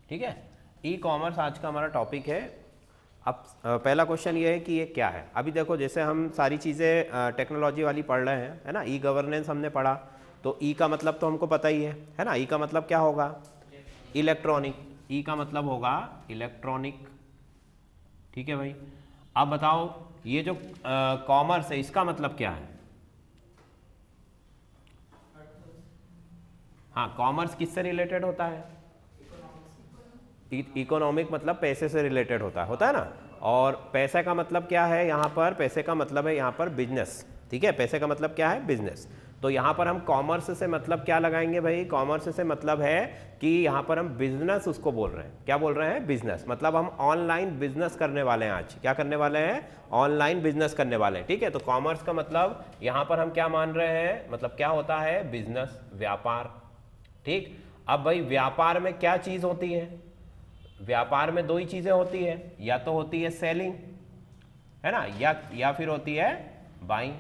ठीक है, e commerce आज का हमारा टॉपिक है। अब पहला क्वेश्चन ये है कि ये क्या है। अभी देखो जैसे हम सारी चीज़ें टेक्नोलॉजी वाली पढ़ रहे हैं, है ना। ई गवर्नेंस हमने पढ़ा, तो ई का मतलब तो हमको पता ही है ना। ई का मतलब क्या होगा? इलेक्ट्रॉनिक। ई का मतलब होगा इलेक्ट्रॉनिक, ठीक है भाई। अब बताओ ये जो कॉमर्स है इसका मतलब क्या है? हाँ, कॉमर्स किससे रिलेटेड होता है? इकोनॉमिक मतलब पैसे से रिलेटेड होता है ना। और पैसे का मतलब क्या है यहाँ पर? पैसे का मतलब है यहाँ पर बिजनेस, ठीक है। पैसे का मतलब क्या है? बिजनेस। तो यहाँ पर हम कॉमर्स से मतलब क्या लगाएंगे भाई? कॉमर्स से मतलब है कि यहाँ पर हम बिजनेस उसको बोल रहे हैं। क्या बोल रहे हैं? बिजनेस। मतलब हम ऑनलाइन बिजनेस करने वाले हैं। आज क्या करने वाले हैं? ऑनलाइन बिजनेस करने वाले हैं, ठीक है। तो कॉमर्स का मतलब यहाँ पर हम क्या मान रहे हैं? मतलब क्या होता है? बिजनेस, व्यापार, ठीक। अब भाई व्यापार में क्या चीज होती है? व्यापार में दो ही चीजें होती है, या तो होती है सेलिंग, है ना, या फिर होती है बाइंग।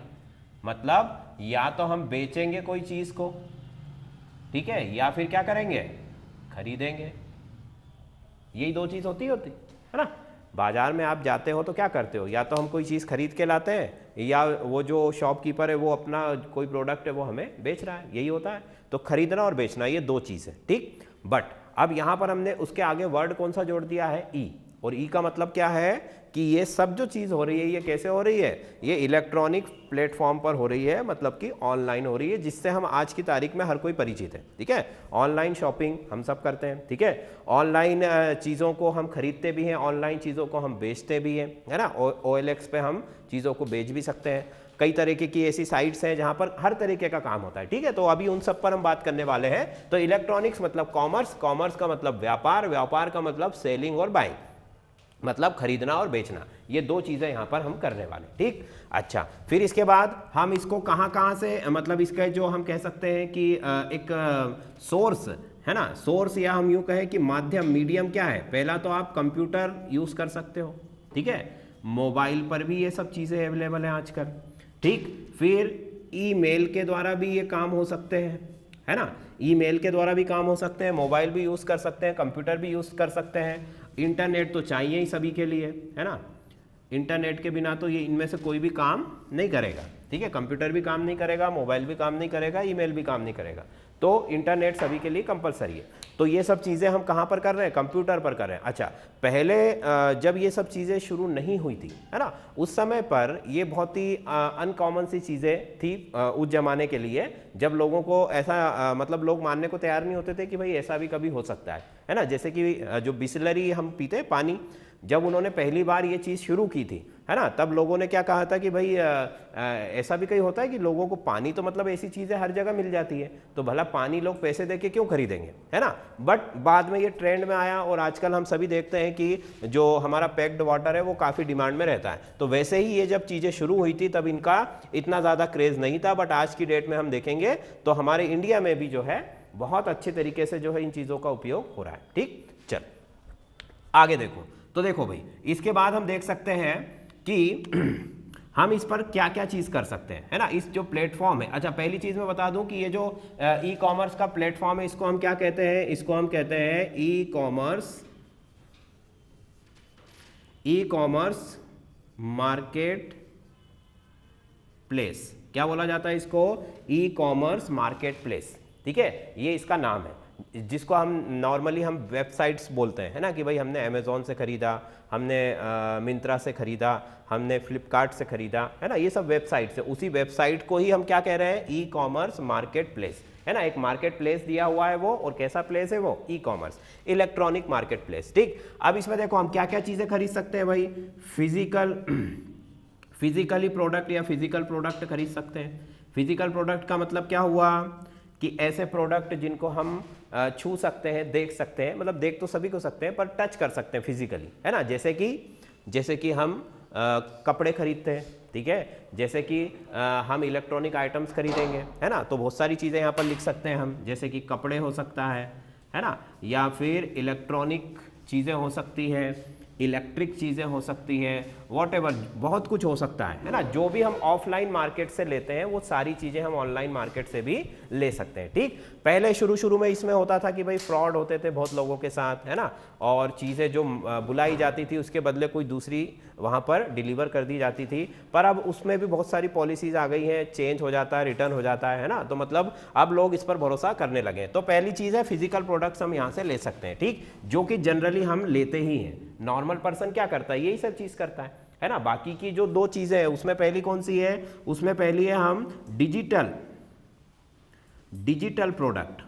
मतलब या तो हम बेचेंगे कोई चीज को, ठीक है, या फिर क्या करेंगे? खरीदेंगे। यही दो चीज होती है ना। बाजार में आप जाते हो तो क्या करते हो? या तो हम कोई चीज़ खरीद के लाते हैं, या वो जो शॉपकीपर है वो अपना कोई प्रोडक्ट है वो हमें बेच रहा है, यही होता है। तो खरीदना और बेचना ये दो चीज़ है, ठीक। बट अब यहाँ पर हमने उसके आगे वर्ड कौन सा जोड़ दिया है? ई। और ई का मतलब क्या है कि ये सब जो चीज़ हो रही है ये कैसे हो रही है? ये इलेक्ट्रॉनिक प्लेटफॉर्म पर हो रही है, मतलब कि ऑनलाइन हो रही है, जिससे हम आज की तारीख में हर कोई परिचित है, ठीक है। ऑनलाइन शॉपिंग हम सब करते हैं, ठीक है। ऑनलाइन चीज़ों को हम खरीदते भी हैं, ऑनलाइन चीज़ों को हम बेचते भी हैं, है ना। OLX पे हम चीज़ों को बेच भी सकते हैं। कई तरीके की ऐसी साइट्स हैं जहां पर हर तरीके का काम होता है, ठीक है। तो अभी उन सब पर हम बात करने वाले हैं। तो इलेक्ट्रॉनिक्स मतलब कॉमर्स, कॉमर्स का मतलब व्यापार, व्यापार का मतलब सेलिंग और बाइंग, मतलब खरीदना और बेचना। ये दो चीजें यहां पर हम करने वाले, ठीक। अच्छा, फिर इसके बाद हम इसको कहां से, मतलब इसका जो हम कह सकते हैं कि एक सोर्स है ना, सोर्स, या हम यूं कहें कि माध्यम, मीडियम क्या है? पहला तो आप कंप्यूटर यूज कर सकते हो, ठीक है। मोबाइल पर भी ये सब चीजें अवेलेबल हैं आजकल, ठीक। फिर ईमेल के द्वारा भी ये काम हो सकते हैं, है ना। ईमेल के द्वारा भी काम हो सकते हैं, मोबाइल भी यूज़ कर सकते हैं, कंप्यूटर भी यूज़ कर सकते हैं। इंटरनेट तो चाहिए ही सभी के लिए, है ना। इंटरनेट के बिना तो ये इनमें से कोई भी काम नहीं करेगा, ठीक है। कंप्यूटर भी काम नहीं करेगा, मोबाइल भी काम नहीं करेगा, ईमेल भी काम नहीं करेगा। तो इंटरनेट सभी के लिए कंपलसरी है। तो ये सब चीज़ें हम कहाँ पर कर रहे हैं? कंप्यूटर पर कर रहे हैं। अच्छा, पहले जब ये सब चीज़ें शुरू नहीं हुई थी, है ना, उस समय पर ये बहुत ही अनकॉमन सी चीज़ें थी उस जमाने के लिए, जब लोगों को ऐसा मतलब लोग मानने को तैयार नहीं होते थे कि भाई ऐसा भी कभी हो सकता है ना। जैसे कि जो बिसलरी हम पीते हैं पानी, जब उन्होंने पहली बार ये चीज़ शुरू की थी, है ना, तब लोगों ने क्या कहा था कि भाई ऐसा भी कहीं होता है कि लोगों को पानी तो मतलब ऐसी चीज़ें हर जगह मिल जाती है, तो भला पानी लोग पैसे दे के क्यों खरीदेंगे, है ना। बट बाद में ये ट्रेंड में आया, और आजकल हम सभी देखते हैं कि जो हमारा पैक्ड वाटर है वो काफ़ी डिमांड में रहता है। तो वैसे ही ये जब चीज़ें शुरू हुई थी तब इनका इतना ज़्यादा क्रेज़ नहीं था, बट आज की डेट में हम देखेंगे तो हमारे इंडिया में भी जो है बहुत अच्छे तरीके से जो है इन चीज़ों का उपयोग हो रहा है, ठीक। चल आगे देखो। तो देखो भाई, इसके बाद हम देख सकते हैं कि हम इस पर क्या क्या चीज़ कर सकते हैं, है ना, इस जो प्लेटफॉर्म है। अच्छा, पहली चीज़ मैं बता दूं कि ये जो ई कॉमर्स का प्लेटफॉर्म है इसको हम क्या कहते हैं? इसको हम कहते हैं ई कॉमर्स मार्केट प्लेस। क्या बोला जाता है इसको? ई कॉमर्स मार्केट प्लेस, ठीक है, ये इसका नाम है, जिसको हम नॉर्मली हम वेबसाइट्स बोलते हैं, है ना, कि भाई हमने अमेज़ॉन से ख़रीदा, हमने मिंत्रा से ख़रीदा, हमने फ्लिपकार्ट से ख़रीदा, है ना, ये सब वेबसाइट्स है। उसी वेबसाइट को ही हम क्या कह रहे हैं? ई कॉमर्स मार्केट प्लेस, है ना। एक मार्केट प्लेस दिया हुआ है वो, और कैसा प्लेस है वो? E commerce, electronic market place, ठीक। अब इसमें देखो हम क्या क्या चीज़ें खरीद सकते हैं भाई? फिजिकली प्रोडक्ट या फिजिकल प्रोडक्ट खरीद सकते हैं। फिजिकल प्रोडक्ट का मतलब क्या हुआ कि ऐसे प्रोडक्ट जिनको हम छू सकते हैं, देख सकते हैं, मतलब देख तो सभी को सकते हैं पर टच कर सकते हैं फिजिकली, है ना। जैसे कि हम कपड़े खरीदते हैं, ठीक है, जैसे कि हम इलेक्ट्रॉनिक आइटम्स खरीदेंगे, है ना। तो बहुत सारी चीज़ें यहाँ पर लिख सकते हैं हम, जैसे कि कपड़े हो सकता है ना, या फिर इलेक्ट्रॉनिक चीज़ें हो सकती हैं, इलेक्ट्रिक चीज़ें हो सकती है, वॉटेवर, बहुत कुछ हो सकता है ना। जो भी हम ऑफलाइन मार्केट से लेते हैं वो सारी चीज़ें हम ऑनलाइन मार्केट से भी ले सकते हैं। ठीक, पहले शुरू में इसमें होता था कि भाई फ्रॉड होते थे बहुत लोगों के साथ, है ना, और चीज़ें जो बुलाई जाती थी उसके बदले कोई दूसरी वहाँ पर डिलीवर कर दी जाती थी। पर अब उसमें भी बहुत सारी पॉलिसीज़ आ गई हैं, चेंज हो जाता है, रिटर्न हो जाता है ना, तो मतलब अब लोग इस पर भरोसा करने लगे हैं। तो पहली चीज़ है फिजिकल प्रोडक्ट्स हम यहाँ से ले सकते हैं, ठीक, जो कि जनरली हम लेते ही हैं। नॉर्मल पर्सन क्या करता है, यही सब चीज़ करता है ना। बाकी की जो दो चीज़ें हैं उसमें पहली कौन सी है, उसमें पहली है हम डिजिटल प्रोडक्ट।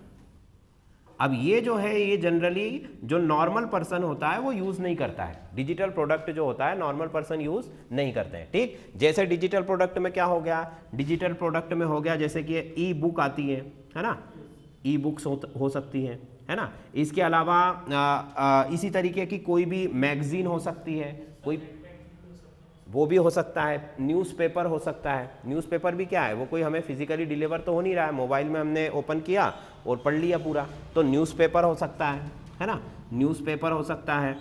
अब ये जो है ये जनरली जो नॉर्मल पर्सन होता है वो यूज़ नहीं करता है। डिजिटल प्रोडक्ट जो होता है नॉर्मल पर्सन यूज़ नहीं करते हैं। ठीक, जैसे डिजिटल प्रोडक्ट में क्या हो गया, डिजिटल प्रोडक्ट में हो गया जैसे कि ई बुक आती है ना, ई बुक्स हो सकती है ना। इसके अलावा इसी तरीके की कोई भी मैगजीन हो सकती है, कोई वो भी हो सकता है, न्यूज़पेपर हो सकता है। न्यूज़पेपर भी क्या है, वो कोई हमें फिजिकली डिलीवर तो हो नहीं रहा है, मोबाइल में हमने ओपन किया और पढ़ लिया पूरा, तो न्यूज़पेपर हो सकता है ना, न्यूज़पेपर हो सकता है,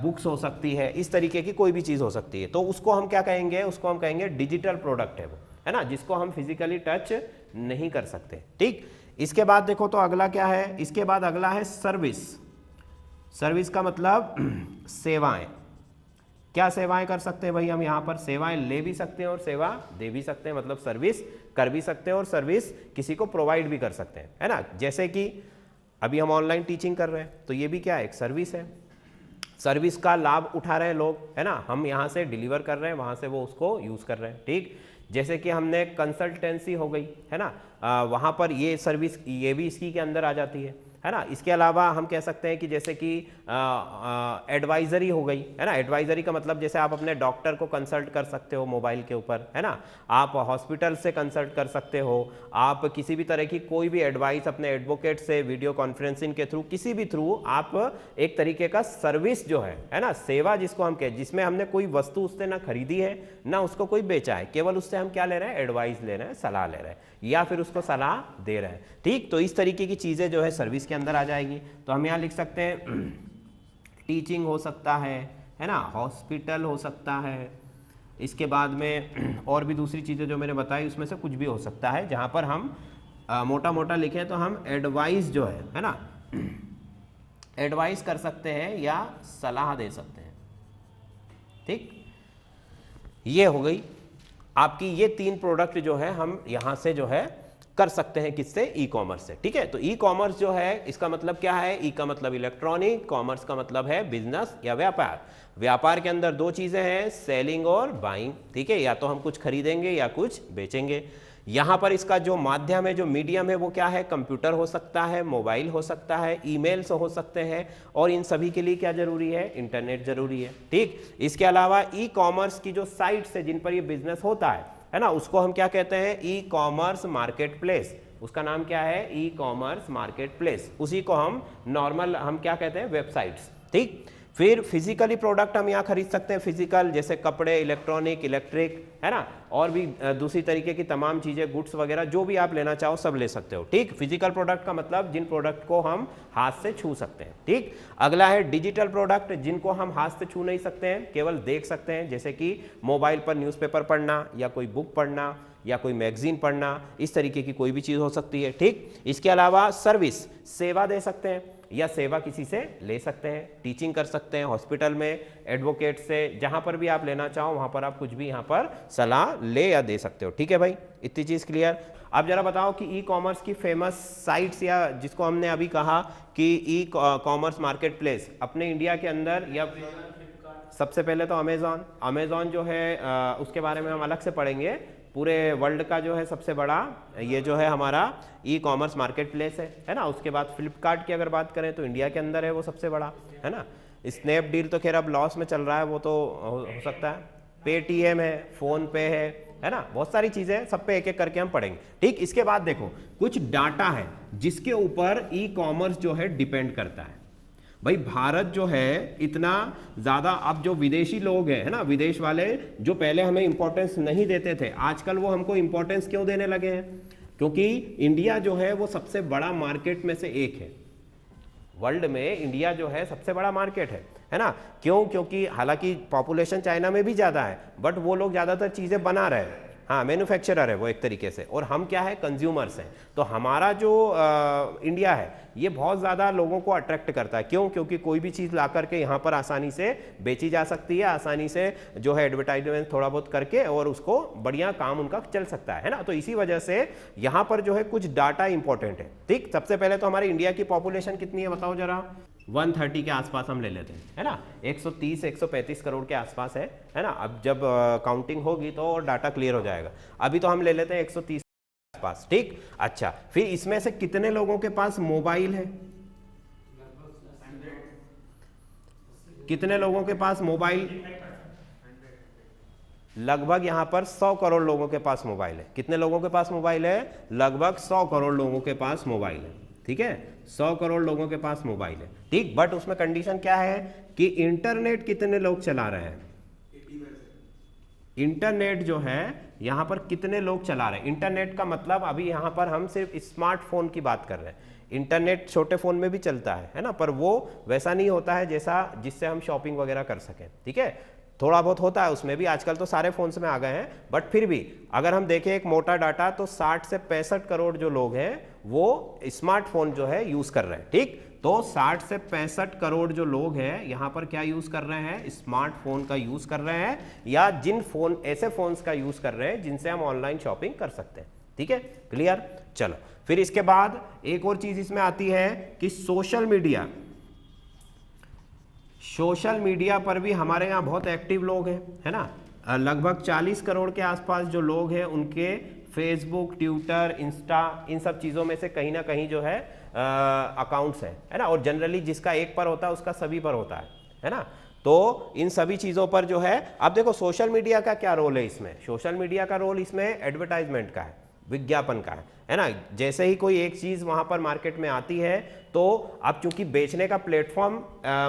बुक्स हो सकती है, इस तरीके की कोई भी चीज़ हो सकती है। तो उसको हम क्या कहेंगे, उसको हम कहेंगे डिजिटल प्रोडक्ट है वो, है ना, जिसको हम फिजिकली टच नहीं कर सकते। ठीक, इसके बाद देखो तो अगला क्या है, इसके बाद अगला है सर्विस। सर्विस का मतलब सेवाएं। क्या सेवाएं कर सकते हैं भाई, हम यहाँ पर सेवाएं ले भी सकते हैं और सेवा दे भी सकते हैं, मतलब सर्विस कर भी सकते हैं और सर्विस किसी को प्रोवाइड भी कर सकते हैं, है ना। जैसे कि अभी हम ऑनलाइन टीचिंग कर रहे हैं तो ये भी क्या है, एक सर्विस है। सर्विस का लाभ उठा रहे हैं लोग, है ना, हम यहाँ से डिलीवर कर रहे हैं, वहाँ से वो उसको यूज़ कर रहे हैं। ठीक, जैसे कि हमने कंसल्टेंसी हो गई, है ना, वहाँ पर ये सर्विस ये भी इसी के अंदर आ जाती है ना। इसके अलावा हम कह सकते हैं कि जैसे कि एडवाइजरी हो गई, है ना। एडवाइजरी का मतलब जैसे आप अपने डॉक्टर को कंसल्ट कर सकते हो मोबाइल के ऊपर, है ना, आप हॉस्पिटल से कंसल्ट कर सकते हो, आप किसी भी तरह की कोई भी एडवाइस अपने एडवोकेट से वीडियो कॉन्फ्रेंसिंग के थ्रू, किसी भी थ्रू आप एक तरीके का सर्विस जो है ना, सेवा जिसको हम कहें, जिसमें हमने कोई वस्तु उससे ना खरीदी है ना उसको कोई बेचा है, केवल उससे हम क्या ले रहे हैं, एडवाइस ले रहे हैं, सलाह ले रहे हैं या फिर उसको सलाह दे रहे हैं। ठीक, तो इस तरीके की चीज़ें जो है सर्विस के अंदर आ जाएगी। तो हम यहाँ लिख सकते हैं टीचिंग हो सकता है ना, हॉस्पिटल हो सकता है, इसके बाद में और भी दूसरी चीज़ें जो मैंने बताई उसमें से कुछ भी हो सकता है। जहाँ पर हम मोटा मोटा लिखें तो हम एडवाइस जो है ना, एडवाइस कर सकते हैं या सलाह दे सकते हैं। ठीक, ये हो गई आपकी ये 3 प्रोडक्ट जो है हम यहाँ से जो है कर सकते हैं, किससे, ई कॉमर्स से। ठीक है, तो ई कॉमर्स जो है इसका मतलब क्या है, ई का मतलब इलेक्ट्रॉनिक, कॉमर्स का मतलब है बिजनेस या व्यापार। व्यापार के अंदर 2 चीजें हैं, सेलिंग और बाइंग। ठीक है, या तो हम कुछ खरीदेंगे या कुछ बेचेंगे। यहाँ पर इसका जो माध्यम है, जो मीडियम है वो क्या है, कंप्यूटर हो सकता है, मोबाइल हो सकता है, ईमेल्स हो सकते हैं, और इन सभी के लिए क्या जरूरी है, इंटरनेट जरूरी है। ठीक, इसके अलावा ई कॉमर्स की जो साइट्स है जिन पर ये बिजनेस होता है ना, उसको हम क्या कहते हैं, ई कॉमर्स मार्केट प्लेस। उसका नाम क्या है, ई कॉमर्स मार्केट प्लेस। उसी को हम नॉर्मल हम क्या कहते हैं, वेबसाइट्स। ठीक, फिर फिजिकली प्रोडक्ट हम यहाँ खरीद सकते हैं, फिजिकल जैसे कपड़े, इलेक्ट्रॉनिक, इलेक्ट्रिक, है ना, और भी दूसरी तरीके की तमाम चीज़ें, गुड्स वगैरह जो भी आप लेना चाहो सब ले सकते हो। ठीक, फिजिकल प्रोडक्ट का मतलब जिन प्रोडक्ट को हम हाथ से छू सकते हैं। ठीक, अगला है डिजिटल प्रोडक्ट, जिनको हम हाथ से छू नहीं सकते हैं, केवल देख सकते हैं, जैसे कि मोबाइल पर न्यूज़पेपर पढ़ना या कोई बुक पढ़ना या कोई मैगजीन पढ़ना, इस तरीके की कोई भी चीज़ हो सकती है। ठीक, इसके अलावा सर्विस, सेवा दे सकते हैं या सेवा किसी से ले सकते हैं, टीचिंग कर सकते हैं, हॉस्पिटल में, एडवोकेट से, जहां पर भी आप लेना चाहो वहां पर आप कुछ भी यहां पर सलाह ले या दे सकते हो। ठीक है भाई, इतनी चीज़ क्लियर। अब जरा बताओ कि ई कॉमर्स की फेमस साइट्स, या जिसको हमने अभी कहा कि ई कॉमर्स मार्केट प्लेस अपने इंडिया के अंदर, या सबसे पहले तो अमेजॉन जो है उसके बारे में हम अलग से पढ़ेंगे। पूरे वर्ल्ड का जो है सबसे बड़ा ये जो है हमारा ई कॉमर्स मार्केट प्लेस है ना। उसके बाद फ्लिपकार्ट की अगर बात करें तो इंडिया के अंदर है वो सबसे बड़ा, है ना। स्नैपडील तो खैर अब लॉस में चल रहा है, वो तो हो सकता है। पेटीएम है, फोन पे है ना, बहुत सारी चीज़ें, सब पे एक एक करके हम पढ़ेंगे। ठीक, इसके बाद देखो कुछ डाटा है जिसके ऊपर ई कॉमर्स जो है डिपेंड करता है। भाई भारत जो है इतना ज़्यादा, अब जो विदेशी लोग हैं, है ना, विदेश वाले जो पहले हमें इंपॉर्टेंस नहीं देते थे, आजकल वो हमको इंपॉर्टेंस क्यों देने लगे हैं, क्योंकि इंडिया जो है वो सबसे बड़ा मार्केट में से एक है। वर्ल्ड में इंडिया जो है सबसे बड़ा मार्केट है ना। क्यों? क्योंकि हालांकि पॉपुलेशन चाइना में भी ज़्यादा है, बट वो लोग ज़्यादातर चीज़ें बना रहे हैं, हाँ मैन्युफैक्चरर है वो एक तरीके से, और हम क्या है, कंज्यूमर्स हैं। तो हमारा जो इंडिया है ये बहुत ज़्यादा लोगों को अट्रैक्ट करता है। क्यों? क्योंकि कोई भी चीज़ ला करके यहाँ पर आसानी से बेची जा सकती है, आसानी से जो है एडवर्टाइजमेंट थोड़ा बहुत करके, और उसको बढ़िया काम उनका चल सकता है ना। तो इसी वजह से यहाँ पर जो है कुछ डाटा इंपॉर्टेंट है। ठीक, सबसे पहले तो हमारे इंडिया की पॉपुलेशन कितनी है बताओ जरा। 130 के आसपास हम ले लेते हैं, है ना। 130-135 करोड़ के आसपास है ना। अब जब काउंटिंग होगी तो डाटा क्लियर हो जाएगा। अभी तो हम ले लेते हैं 130 के आसपास। ठीक, अच्छा, फिर इसमें से कितने लोगों के पास मोबाइल है? कितने लोगों के पास मोबाइल? लगभग यहाँ पर 100 करोड़ लोगों के पास मोबाइल है। कितने लोगों के पास मोबाइल है? लगभग 100 करोड़ लोगों के पास मोबाइल है। ठीक है, 100 करोड़ लोगों के पास मोबाइल है। ठीक, बट उसमें कंडीशन क्या है कि इंटरनेट कितने लोग चला रहे हैं? इंटरनेट जो है यहाँ पर कितने लोग चला रहे हैं? इंटरनेट का मतलब अभी यहाँ पर हम सिर्फ स्मार्टफोन की बात कर रहे हैं। इंटरनेट छोटे फोन में भी चलता है ना, पर वो वैसा नहीं होता है जैसा जिससे हम शॉपिंग वगैरह कर सकें। ठीक है, थोड़ा बहुत होता है उसमें भी, आजकल तो सारे फोन्स में आ गए हैं, बट फिर भी अगर हम देखें एक मोटा डाटा तो 60 से 65 करोड़ जो लोग हैं वो स्मार्टफोन जो है यूज कर रहे हैं। ठीक, तो 60 से 65 करोड़ जो लोग हैं यहाँ पर क्या यूज कर रहे हैं? स्मार्टफोन का यूज कर रहे हैं, या जिन फोन ऐसे फोन्स का यूज कर रहे हैं जिनसे हम ऑनलाइन शॉपिंग कर सकते हैं। ठीक है, क्लियर। चलो, फिर इसके बाद एक और चीज इसमें आती है कि सोशल मीडिया। सोशल मीडिया पर भी हमारे यहाँ बहुत एक्टिव लोग हैं, है ना। लगभग 40 करोड़ के आसपास जो लोग हैं उनके फेसबुक, ट्विटर, इंस्टा, इन सब चीज़ों में से कहीं ना कहीं जो है अकाउंट्स है ना। और जनरली जिसका एक पर होता है उसका सभी पर होता है ना। तो इन सभी चीज़ों पर जो है, अब देखो सोशल मीडिया का क्या रोल है इसमें? सोशल मीडिया का रोल इसमें एडवर्टाइजमेंट का है, विज्ञापन का है ना। जैसे ही कोई एक चीज़ वहाँ पर मार्केट में आती है तो अब चूंकि बेचने का प्लेटफॉर्म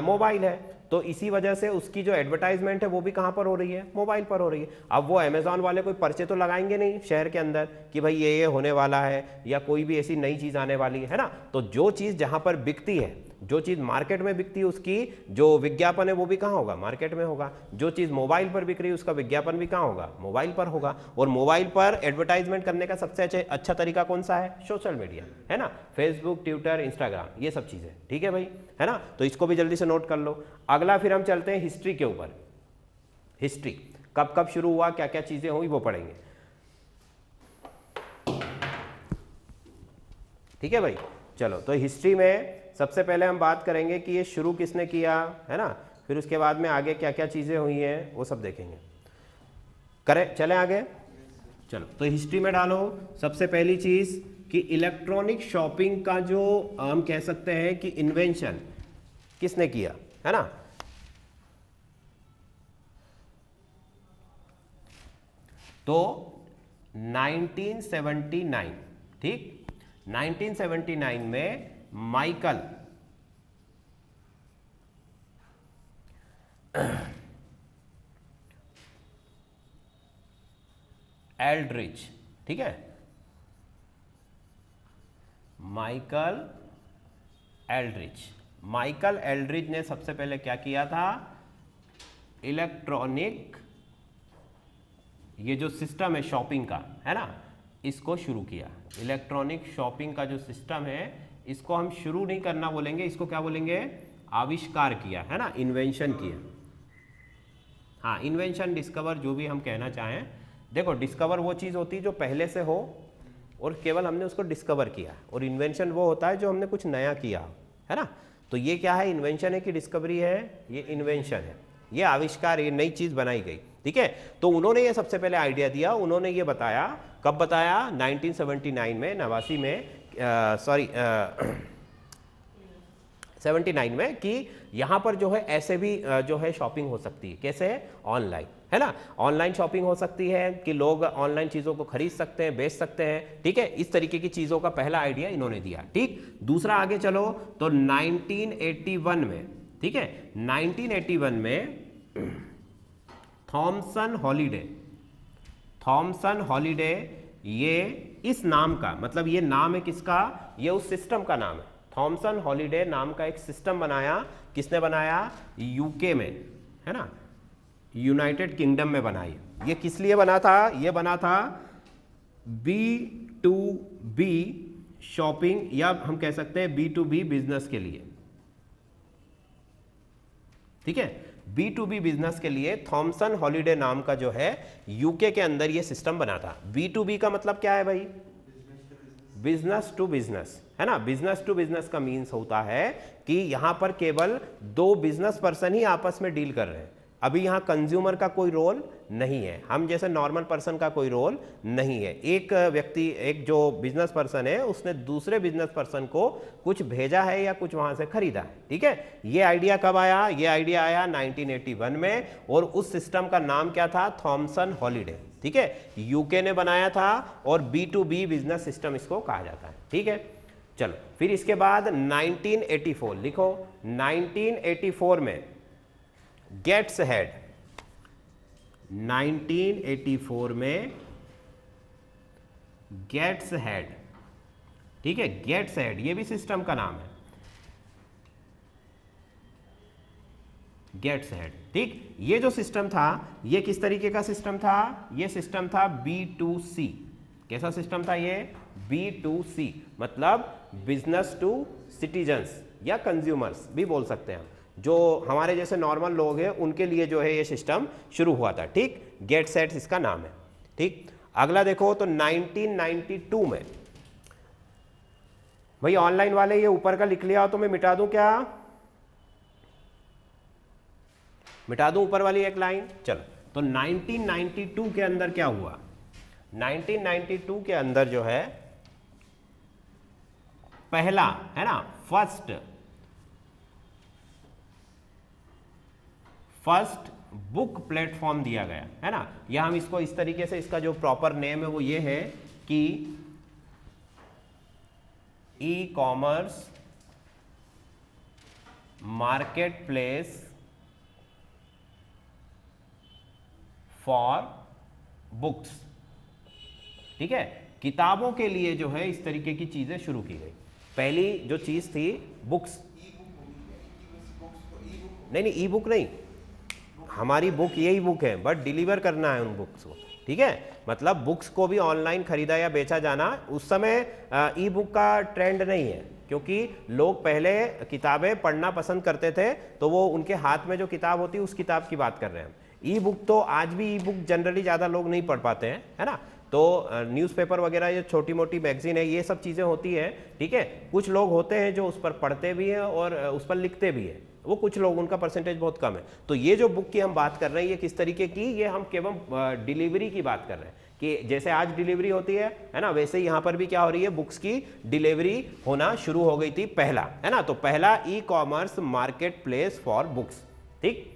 मोबाइल है, तो इसी वजह से उसकी जो एडवर्टाइजमेंट है वो भी कहाँ पर हो रही है? मोबाइल पर हो रही है। अब वो अमेजॉन वाले कोई पर्चे तो लगाएंगे नहीं शहर के अंदर कि भाई ये होने वाला है या कोई भी ऐसी नई चीज़ आने वाली है ना। तो जो चीज़ जहाँ पर बिकती है, जो चीज़ मार्केट में बिकती है, उसकी जो विज्ञापन है वो भी कहाँ होगा? मार्केट में होगा। जो चीज़ मोबाइल पर बिक रही है उसका विज्ञापन भी कहाँ होगा? मोबाइल पर होगा। और मोबाइल पर एडवर्टाइजमेंट करने का सबसे अच्छा तरीका कौन सा है? सोशल मीडिया, है ना। फेसबुक, ट्विटर, इंस्टाग्राम, ये सब चीज़ें। ठीक है भाई, है ना। तो इसको भी जल्दी से नोट कर लो। अगला फिर हम चलते हैं हिस्ट्री के ऊपर। हिस्ट्री कब कब शुरू हुआ, क्या क्या चीज़ें हुई वो पढ़ेंगे। ठीक है भाई, चलो। तो हिस्ट्री में सबसे पहले हम बात करेंगे कि ये शुरू किसने किया, है ना। फिर उसके बाद में आगे क्या क्या चीज़ें हुई हैं वो सब देखेंगे। करें, चलें आगे। चलो, तो हिस्ट्री में डालो सबसे पहली चीज़ कि इलेक्ट्रॉनिक शॉपिंग का जो हम कह सकते हैं कि इन्वेंशन किसने किया, है ना। तो 1979, ठीक, 1979 में माइकल एल्ड्रिच, ठीक है, माइकल एल्ड्रिच ने सबसे पहले क्या किया था? इलेक्ट्रॉनिक, ये जो सिस्टम है शॉपिंग का, है ना, इसको शुरू किया। इलेक्ट्रॉनिक शॉपिंग का जो सिस्टम है इसको हम शुरू नहीं करना बोलेंगे, इसको क्या बोलेंगे? आविष्कार किया, है ना, इन्वेंशन किया। हाँ, इन्वेंशन, डिस्कवर, जो भी हम कहना चाहें। देखो, डिस्कवर वो चीज़ होती है जो पहले से हो और केवल हमने उसको डिस्कवर किया, और इन्वेंशन वो होता है जो हमने कुछ नया किया, है ना। तो ये क्या है? इन्वेंशन है कि डिस्कवरी है? ये इन्वेंशन है, ये आविष्कार, ये नई चीज़ बनाई गई। ठीक है, तो उन्होंने ये सबसे पहले आइडिया दिया। उन्होंने ये बताया, कब बताया? 1979 में, 89 में, 79 में, कि यहाँ पर जो है ऐसे भी जो है शॉपिंग हो सकती है। कैसे? ऑनलाइन, है ना। ऑनलाइन शॉपिंग हो सकती है कि लोग ऑनलाइन चीज़ों को खरीद सकते हैं, बेच सकते हैं। ठीक है, इस तरीके की चीज़ों का पहला आइडिया इन्होंने दिया। ठीक, दूसरा आगे चलो तो 1981 में, ठीक है, 1981 में थॉमसन हॉलिडे, ये इस नाम का मतलब, ये नाम है किसका? ये उस सिस्टम का नाम है, थॉमसन हॉलिडे नाम का एक सिस्टम बनाया। किसने बनाया? यूके में, है ना, यूनाइटेड किंगडम में बनाई। ये किस लिए बना था? ये बना था B2B शॉपिंग, या हम कह सकते हैं B2B बिजनेस के लिए। ठीक है, B2B बिजनेस के लिए थॉमसन हॉलिडे नाम का जो है यूके के अंदर ये सिस्टम बना था। B2B का मतलब क्या है भाई? बिजनेस टू बिजनेस, है ना। बिजनेस टू बिजनेस का मीन्स होता है कि यहां पर केवल दो बिजनेस पर्सन ही आपस में डील कर रहे हैं। अभी यहाँ कंज्यूमर का कोई रोल नहीं है, हम जैसे नॉर्मल पर्सन का कोई रोल नहीं है। एक व्यक्ति, एक जो बिजनेस पर्सन है, उसने दूसरे बिजनेस पर्सन को कुछ भेजा है या कुछ वहां से खरीदा है। ठीक है, ये आइडिया कब आया? ये आइडिया आया 1981 में, और उस सिस्टम का नाम क्या था? Thomson holiday. ठीक है, यूके ने बनाया था, और B2B बिजनेस सिस्टम इसको कहा जाता है। ठीक है, चलो फिर इसके बाद 1984 लिखो। 1984 में गेट्स हेड, 1984 में गेट्स हेड। ठीक है, गेट्स हेड ये भी सिस्टम का नाम है, गेट्स हेड। ठीक, ये जो सिस्टम था ये किस तरीके का सिस्टम था? ये सिस्टम था B2C। कैसा सिस्टम था ये? B2C मतलब बिजनेस टू सिटीजन्स या कंज्यूमर्स भी बोल सकते हैं हम। जो हमारे जैसे नॉर्मल लोग हैं उनके लिए जो है ये सिस्टम शुरू हुआ था। ठीक, गेट सेट्स इसका नाम है। ठीक, अगला देखो तो 1992 में, भाई ऑनलाइन वाले ये ऊपर का लिख लिया हो तो मैं मिटा दूं क्या? मिटा दूं ऊपर वाली एक लाइन? चलो, तो 1992 के अंदर क्या हुआ? 1992 के अंदर जो है पहला, है ना, फर्स्ट बुक प्लेटफॉर्म दिया गया, है ना। या हम इसको इस तरीके से, इसका जो प्रॉपर नेम है वो ये है कि e commerce market place for books. ठीक है, किताबों के लिए जो है इस तरीके की चीजें शुरू की गई। पहली जो चीज थी बुक्स, नहीं ई बुक नहीं, हमारी बुक यही बुक है, बट डिलीवर करना है उन बुक्स को। ठीक है, मतलब बुक्स को भी ऑनलाइन खरीदा या बेचा जाना। उस समय ई बुक का ट्रेंड नहीं है, क्योंकि लोग पहले किताबें पढ़ना पसंद करते थे, तो वो उनके हाथ में जो किताब होती है उस किताब की बात कर रहे हैं हम। ई बुक तो आज भी ई बुक जनरली ज़्यादा लोग नहीं पढ़ पाते हैं, है ना। तो न्यूज़पेपर वगैरह, ये छोटी मोटी मैगजीन है, ये सब चीज़ें होती है। ठीक है, कुछ लोग होते हैं जो उस पर पढ़ते भी हैं और उस पर लिखते भी हैं, वो कुछ लोग, उनका परसेंटेज बहुत कम है। तो ये जो बुक की हम बात कर रहे हैं ये किस तरीके की? ये हम केवल डिलीवरी की बात कर रहे हैं कि जैसे आज डिलीवरी होती है ना, वैसे यहाँ पर भी क्या हो रही है? बुक्स की डिलीवरी होना शुरू हो गई थी पहला, है ना। तो पहला e commerce market place for books. ठीक,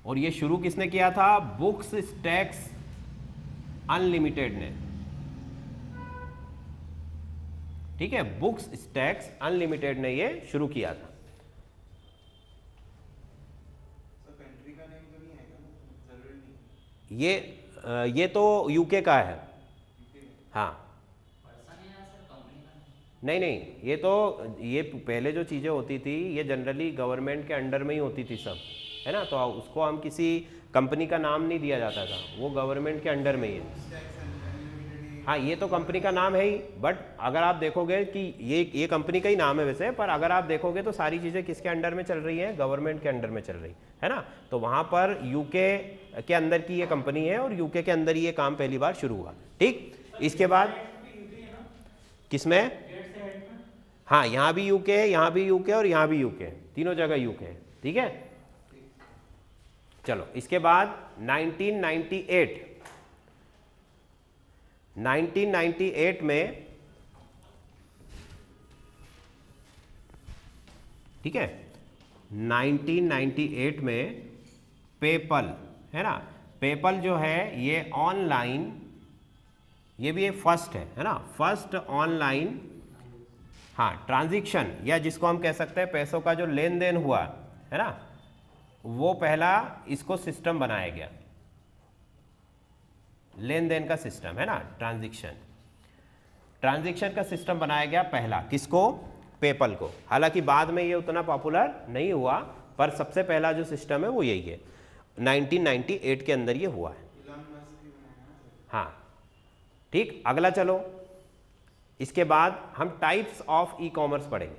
और ये शुरू किसने किया था? बुक्स स्टैक्स अनलिमिटेड ने। ठीक है, बुक्स स्टैक्स अनलिमिटेड ने ये शुरू किया था। कंट्री का नेम तो नहीं आएगा, जरूरी नहीं। ये तो यूके का है। हाँ, नहीं, ये तो ये पहले जो चीज़ें होती थी ये जनरली गवर्नमेंट के अंडर में ही होती थी सब, है ना। तो उसको हम किसी कंपनी का नाम नहीं दिया जाता था, वो गवर्नमेंट के अंडर में ही है। हाँ, ये तो कंपनी का नाम है ही, बट अगर आप देखोगे कि ये कंपनी का ही नाम है वैसे, पर अगर आप देखोगे तो सारी चीज़ें किसके अंडर में चल रही हैं? गवर्नमेंट के अंडर में चल रही है ना। तो वहाँ पर यूके के अंदर की ये कंपनी है और यूके के अंदर ही ये काम पहली बार शुरू हुआ। ठीक, इसके बाद किसमें? हाँ, यहाँ भी यूके है, यहाँ भी यूके और यहाँ भी यूके है, तीनों जगह यूके है। ठीक है, चलो इसके बाद 1998 में, ठीक है, 1998 में पेपल, है ना। पेपल जो है ये ऑनलाइन, ये भी एक फर्स्ट है ना, फर्स्ट ऑनलाइन, हाँ, ट्रांजैक्शन, या जिसको हम कह सकते हैं पैसों का जो लेन देन हुआ, है ना, वो पहला इसको सिस्टम बनाया गया। लेन देन का सिस्टम है ना, ट्रांजैक्शन का सिस्टम बनाया गया पहला, किसको? पेपल को। हालांकि बाद में ये उतना पॉपुलर नहीं हुआ, पर सबसे पहला जो सिस्टम है वो यही है, 1998 के अंदर ये हुआ है। हाँ ठीक, अगला चलो, इसके बाद हम टाइप्स ऑफ ई कॉमर्स पढ़ेंगे।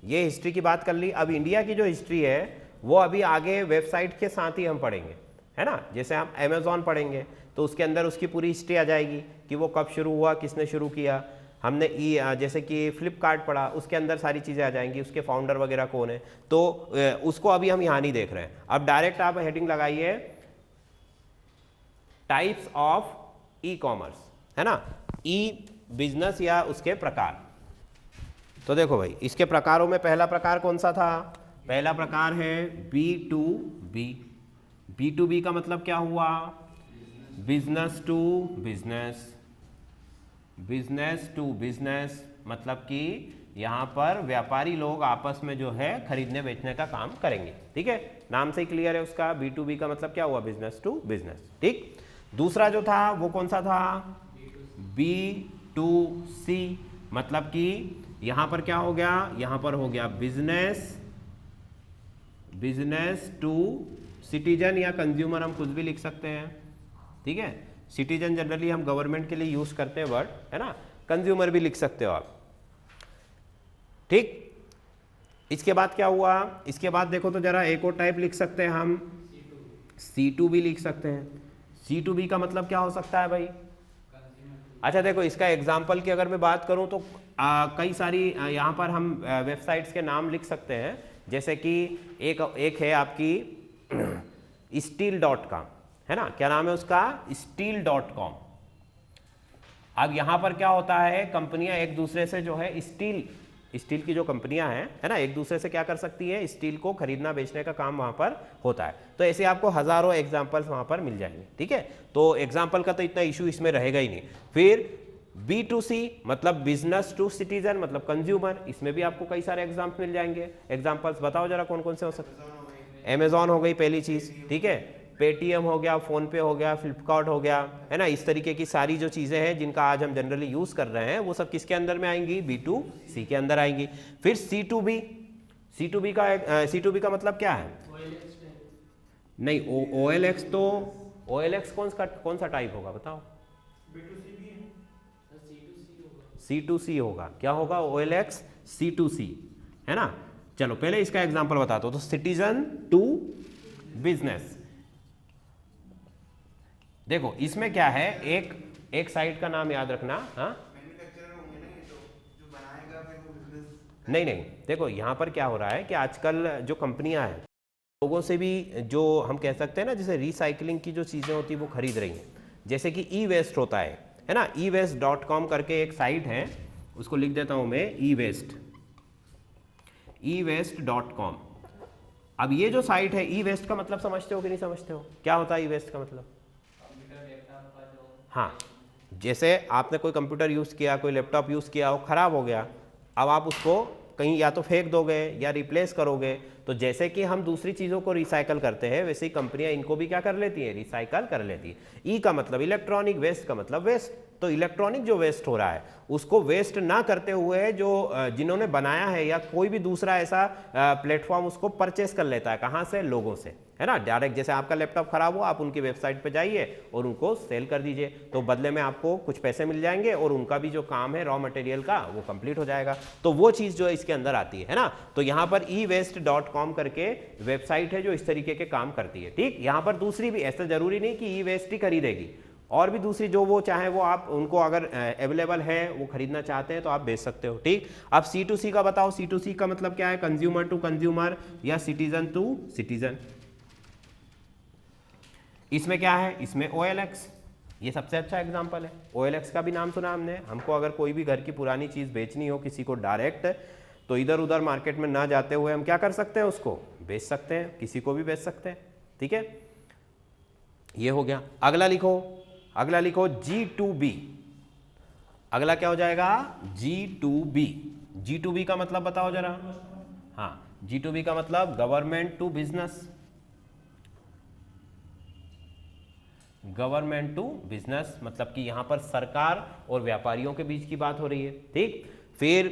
ये हिस्ट्री की बात कर ली। अब इंडिया की जो हिस्ट्री है वो अभी आगे वेबसाइट के साथ ही हम पढ़ेंगे, है ना। जैसे हम अमेज़ॉन पढ़ेंगे तो उसके अंदर उसकी पूरी हिस्ट्री आ जाएगी कि वो कब शुरू हुआ, किसने शुरू किया। हमने जैसे कि फ्लिपकार्ट पढ़ा, उसके अंदर सारी चीज़ें आ जाएंगी, उसके फाउंडर वगैरह कौन है, तो उसको अभी हम यहाँ नहीं देख रहे हैं। अब डायरेक्ट आप हेडिंग लगाइए टाइप्स ऑफ ई कॉमर्स, है ना, ई बिजनेस या उसके प्रकार। तो देखो भाई, इसके प्रकारों में पहला प्रकार कौन सा था? पहला प्रकार है B2B। B2B का मतलब क्या हुआ? Business to business, business to business, मतलब कि यहाँ पर व्यापारी लोग आपस में जो है खरीदने बेचने का काम करेंगे। ठीक है, नाम से ही क्लियर है उसका। B2B का मतलब क्या हुआ? Business to business. ठीक, दूसरा जो था वो कौन सा था? B2C, मतलब कि यहाँ पर क्या हो गया? यहाँ पर हो गया बिजनेस टू सिटीजन या कंज्यूमर, हम कुछ भी लिख सकते हैं। ठीक है, सिटीजन जनरली हम गवर्नमेंट के लिए यूज करते हैं वर्ड, है ना, कंज्यूमर भी लिख सकते हो आप। ठीक, इसके बाद क्या हुआ? इसके बाद देखो तो जरा एक और टाइप लिख सकते हैं हम, C2B लिख सकते हैं। C2B का मतलब क्या हो सकता है भाई? अच्छा देखो, इसका एग्जाम्पल की अगर मैं बात करूं तो कई सारी यहाँ पर हम वेबसाइट्स के नाम लिख सकते हैं। जैसे कि एक है आपकी steel.com, है ना, क्या नाम है उसका? steel.com। अब यहाँ पर क्या होता है, कंपनियां एक दूसरे से जो है स्टील की जो कंपनियां हैं, है ना, एक दूसरे से क्या कर सकती है? स्टील को खरीदना बेचने का काम वहाँ पर होता है। तो ऐसे आपको हजारों एग्जाम्पल्स वहाँ पर मिल जाएंगे। ठीक है, तो एग्जाम्पल का तो इतना इशू इसमें रहेगा ही नहीं। फिर B2C मतलब बिजनेस टू सिटीजन, मतलब कंज्यूमर, इसमें भी आपको कई सारे एग्जाम्पल्स मिल जाएंगे। एग्जाम्पल्स बताओ जरा कौन कौन से हो सकते हैं? अमेजॉन हो गई पहली चीज, ठीक है, पेटीएम हो गया, फोन पे हो गया, फ्लिपकार्ट हो गया, है ना। इस तरीके की सारी जो चीजें हैं जिनका आज हम जनरली यूज कर रहे हैं वो सब किसके अंदर में आएंगी? B2C के अंदर आएंगी। फिर C2B का मतलब क्या है? नहीं, OLX तो OLX कौन सा टाइप होगा बताओ? C2C होगा। क्या होगा? OLX C2C, है ना। चलो पहले इसका एग्जांपल बताता हूं। तो सिटीजन टू बिजनेस, देखो इसमें क्या है, एक साइट का नाम याद रखना। हाँ, नहीं, देखो यहाँ पर क्या हो रहा है कि आजकल जो कंपनियां हैं लोगों से भी, जो हम कह सकते हैं ना, जैसे रिसाइकलिंग की जो चीज़ें होती है वो खरीद रही हैं। जैसे कि ई वेस्ट होता है ना, ewaste.com करके एक साइट है, उसको लिख देता हूं मैं, ewaste.com। अब ये जो साइट है, ई वेस्ट का मतलब समझते हो कि नहीं समझते हो? क्या होता है ई वेस्ट का मतलब? हाँ, जैसे आपने कोई कंप्यूटर यूज़ किया, कोई लैपटॉप यूज़ किया, वो ख़राब हो गया, अब आप उसको कहीं या तो फेंक दोगे या रिप्लेस करोगे। तो जैसे कि हम दूसरी चीज़ों को रिसाइकल करते हैं, वैसे ही कंपनियां इनको भी क्या कर लेती हैं? रिसाइकल कर लेती है। ई का मतलब इलेक्ट्रॉनिक, वेस्ट का मतलब वेस्ट। तो इलेक्ट्रॉनिक जो वेस्ट हो रहा है उसको वेस्ट ना करते हुए जो जिन्होंने बनाया है या कोई भी दूसरा ऐसा प्लेटफॉर्म उसको परचेस कर लेता है। कहाँ से? लोगों से, है ना। डायरेक्ट जैसे आपका लैपटॉप खराब हुआ, आप उनकी वेबसाइट पे जाइए और उनको सेल कर दीजिए, तो बदले में आपको कुछ पैसे मिल जाएंगे और उनका भी जो काम है रॉ मटेरियल का वो कंप्लीट हो जाएगा। तो वो चीज़ जो है इसके अंदर आती है ना। तो यहाँ पर ewaste.com करके वेबसाइट है जो इस तरीके के काम करती है। ठीक, यहाँ पर दूसरी भी, ऐसा जरूरी नहीं कि ई वेस्ट ही खरीदेगी, और भी दूसरी जो वो चाहे वो आप उनको अगर अवेलेबल है, वो खरीदना चाहते हैं तो आप बेच सकते हो। ठीक, अब C2C का बताओ। C2C का मतलब क्या है? कंज्यूमर टू कंज्यूमर या सिटीजन टू सिटीजन। इसमें क्या है? इसमें OLX, ये सबसे अच्छा एग्जांपल है। OLX का भी नाम सुना हमने। हमको अगर कोई भी घर की पुरानी चीज़ बेचनी हो किसी को डायरेक्ट, तो इधर उधर मार्केट में ना जाते हुए हम क्या कर सकते हैं? उसको बेच सकते हैं, किसी को भी बेच सकते हैं। ठीक है, ये हो गया। अगला लिखो G2B। अगला क्या हो जाएगा? G2B। G2B का मतलब बताओ जरा। हाँ, G2B का मतलब government to business. Government to business, मतलब कि यहाँ पर सरकार और व्यापारियों के बीच की बात हो रही है। ठीक, फिर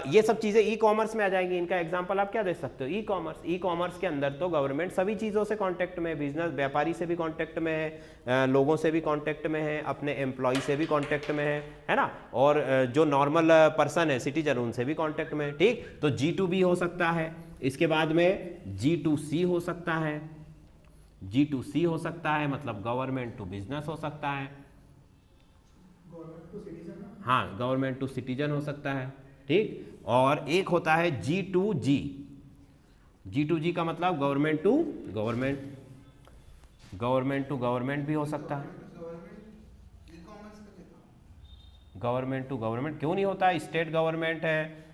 ये सब चीज़ें ई कॉमर्स में आ जाएंगी। इनका एग्जांपल आप क्या दे सकते हो, ई कॉमर्स। ई कॉमर्स के अंदर तो गवर्नमेंट सभी चीज़ों से कांटेक्ट में है, बिजनेस व्यापारी से भी कांटेक्ट में है, लोगों से भी कांटेक्ट में है, अपने एम्प्लॉय से भी कांटेक्ट में है ना, और जो नॉर्मल पर्सन है सिटीजन उनसे भी कांटेक्ट में है। ठीक, तो G2B हो सकता है, इसके बाद में G2C हो सकता है, G2C हो सकता है मतलब गवर्नमेंट टू बिजनेस हो सकता है, हाँ गवर्नमेंट टू सिटीजन हो सकता है। ठीक, और एक होता है G2G। G2G का मतलब government to government, government to government भी हो सकता है। गवर्नमेंट टू गवर्नमेंट क्यों नहीं होता, स्टेट गवर्नमेंट है,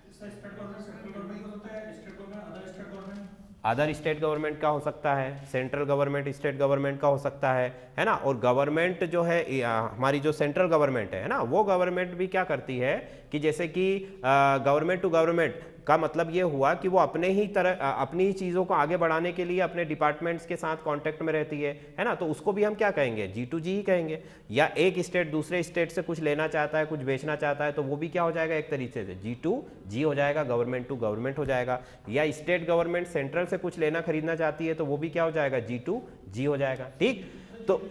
अदर स्टेट गवर्नमेंट का हो सकता है, सेंट्रल गवर्नमेंट स्टेट गवर्नमेंट का हो सकता है ना। और गवर्नमेंट जो है हमारी जो सेंट्रल गवर्नमेंट है ना, वो गवर्नमेंट भी क्या करती है कि जैसे कि गवर्नमेंट टू गवर्नमेंट का मतलब ये हुआ कि वो अपने ही तरह अपनी ही चीज़ों को आगे बढ़ाने के लिए अपने डिपार्टमेंट्स के साथ कांटेक्ट में रहती है ना, तो उसको भी हम क्या कहेंगे, G2G ही कहेंगे। या एक स्टेट दूसरे स्टेट से कुछ लेना चाहता है, कुछ बेचना चाहता है, तो वो भी क्या हो जाएगा, एक तरीके से G2G हो जाएगा, गवर्नमेंट टू गवर्नमेंट हो जाएगा। या स्टेट गवर्नमेंट सेंट्रल से कुछ लेना खरीदना चाहती है तो वो भी क्या हो जाएगा, G2G हो जाएगा। ठीक, तो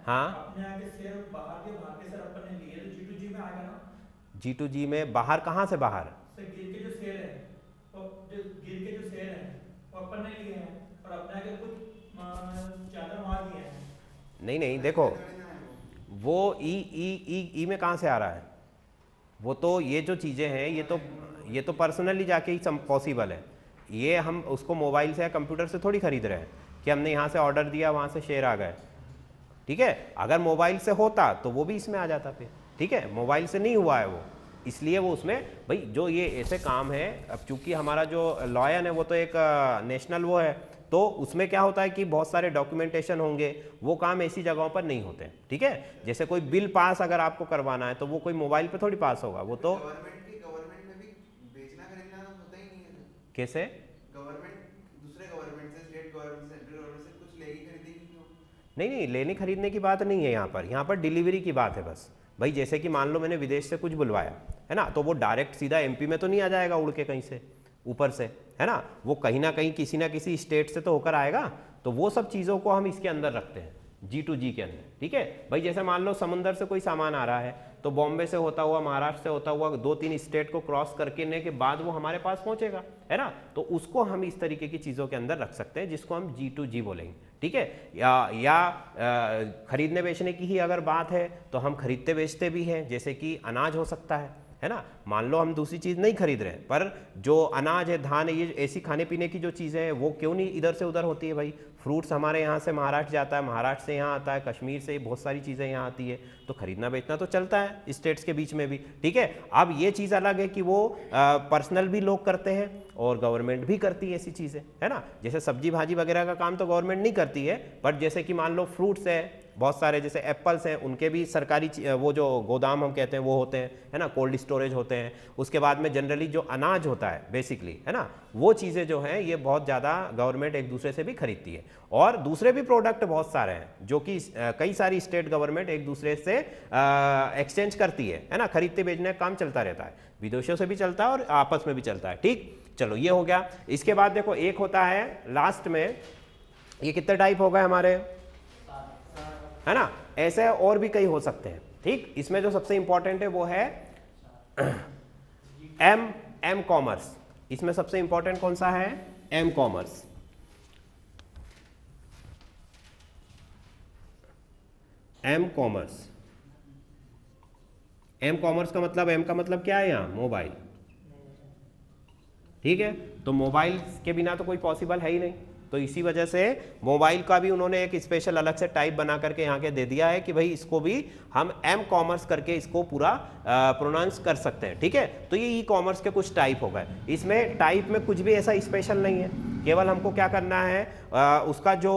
हाँ G2G में बाहर कहाँ से बाहर, गिर के जो शेयर है वो गिर के जो शेयर है वो अपन ने लिए हैं और अपने आगे कुछ ज़्यादा मार दिए हैं। नहीं नहीं देखो, वो ई में कहाँ से आ रहा है, वो तो ये जो चीज़ें हैं ये तो पर्सनली जाके ही पॉसिबल है। ये हम उसको मोबाइल से या कंप्यूटर से थोड़ी खरीद रहे हैं कि हमने यहाँ से ऑर्डर दिया वहाँ से शेयर आ गए। ठीक है, अगर मोबाइल से होता तो वो भी इसमें आ जाता फिर। ठीक है, मोबाइल से नहीं हुआ है वो, इसलिए वो उसमें भाई जो ये ऐसे काम है, अब चूंकि हमारा जो लॉयन है वो तो एक नेशनल वो है, तो उसमें क्या होता है कि बहुत सारे डॉक्यूमेंटेशन होंगे, वो काम ऐसी जगहों पर नहीं होते। ठीक है, जैसे कोई बिल पास अगर आपको करवाना है तो वो कोई मोबाइल पे थोड़ी पास होगा, वो तो गवर्नमेंट में भी बेचना खरीदना होता ही नहीं है। कैसे, गवर्नमेंट दूसरे गवर्नमेंट से, स्टेट गवर्नमेंट से, सेंट्रल गवर्नमेंट से कुछ लेगी खरीदेगी क्यों? नहीं, लेने खरीदने की बात नहीं है यहाँ पर डिलीवरी की बात है बस। भाई जैसे कि मान लो मैंने विदेश से कुछ बुलवाया है ना, तो वो डायरेक्ट सीधा MP में तो नहीं आ जाएगा उड़ के कहीं से ऊपर से, है ना, वो कहीं ना कहीं किसी ना किसी स्टेट से तो होकर आएगा। तो वो सब चीज़ों को हम इसके अंदर रखते हैं, G2G के अंदर। ठीक है भाई, जैसे मान लो समुंदर से कोई सामान आ रहा है तो बॉम्बे से होता हुआ, महाराष्ट्र से होता हुआ 2-3 स्टेट को क्रॉस करने के बाद वो हमारे पास पहुंचेगा, है ना, तो उसको हम इस तरीके की चीज़ों के अंदर रख सकते हैं जिसको हम G2G बोलेंगे। ठीक है, या खरीदने बेचने की ही अगर बात है तो हम खरीदते बेचते भी हैं, जैसे कि अनाज हो सकता है ना, मान लो हम दूसरी चीज़ नहीं खरीद रहे हैं पर जो अनाज है, धान है, ये ऐसी खाने पीने की जो चीज़ें हैं वो क्यों नहीं इधर से उधर होती है भाई। फ्रूट्स हमारे यहाँ से महाराष्ट्र जाता है, महाराष्ट्र से यहाँ आता है, कश्मीर से बहुत सारी चीज़ें यहाँ आती है, तो खरीदना बेचना तो चलता है स्टेट्स के बीच में भी। ठीक है, अब ये चीज़ अलग है कि वो पर्सनल भी लोग करते हैं और गवर्नमेंट भी करती है ऐसी चीज़ें, है ना। जैसे सब्जी भाजी वगैरह का काम तो गवर्नमेंट नहीं करती है, बट जैसे कि मान लो फ्रूट्स है बहुत सारे, जैसे एप्पल्स हैं, उनके भी सरकारी वो जो गोदाम हम कहते हैं वो होते हैं, है ना, कोल्ड स्टोरेज होते हैं। उसके बाद में जनरली जो अनाज होता है बेसिकली, है ना, वो चीज़ें जो हैं ये बहुत ज़्यादा गवर्नमेंट एक दूसरे से भी खरीदती है। और दूसरे भी प्रोडक्ट बहुत सारे हैं जो कि कई सारी स्टेट गवर्नमेंट एक दूसरे से एक्सचेंज करती है ना, खरीदते बेचने का काम चलता रहता है, विदेशों से भी चलता है और आपस में भी चलता है। ठीक, चलो ये हो गया। इसके बाद देखो एक होता है लास्ट में, ये कितने टाइप हो गए हमारे, है ना, ऐसे और भी कई हो सकते हैं। ठीक, इसमें जो सबसे इंपॉर्टेंट है वो है एम कॉमर्स। इसमें सबसे इंपॉर्टेंट कौन सा है, M commerce. M commerce, M commerce का मतलब, एम का मतलब क्या है यहाँ, मोबाइल। ठीक है, तो मोबाइल के बिना तो कोई पॉसिबल है ही नहीं, तो इसी वजह से मोबाइल का भी उन्होंने एक स्पेशल अलग से टाइप बना करके यहाँ के दे दिया है कि भाई इसको भी हम एम कॉमर्स करके इसको पूरा प्रोनाउंस कर सकते हैं। ठीक है, तो ये ई कॉमर्स के कुछ टाइप हो गए। इसमें टाइप में कुछ भी ऐसा स्पेशल नहीं है, केवल हमको क्या करना है उसका जो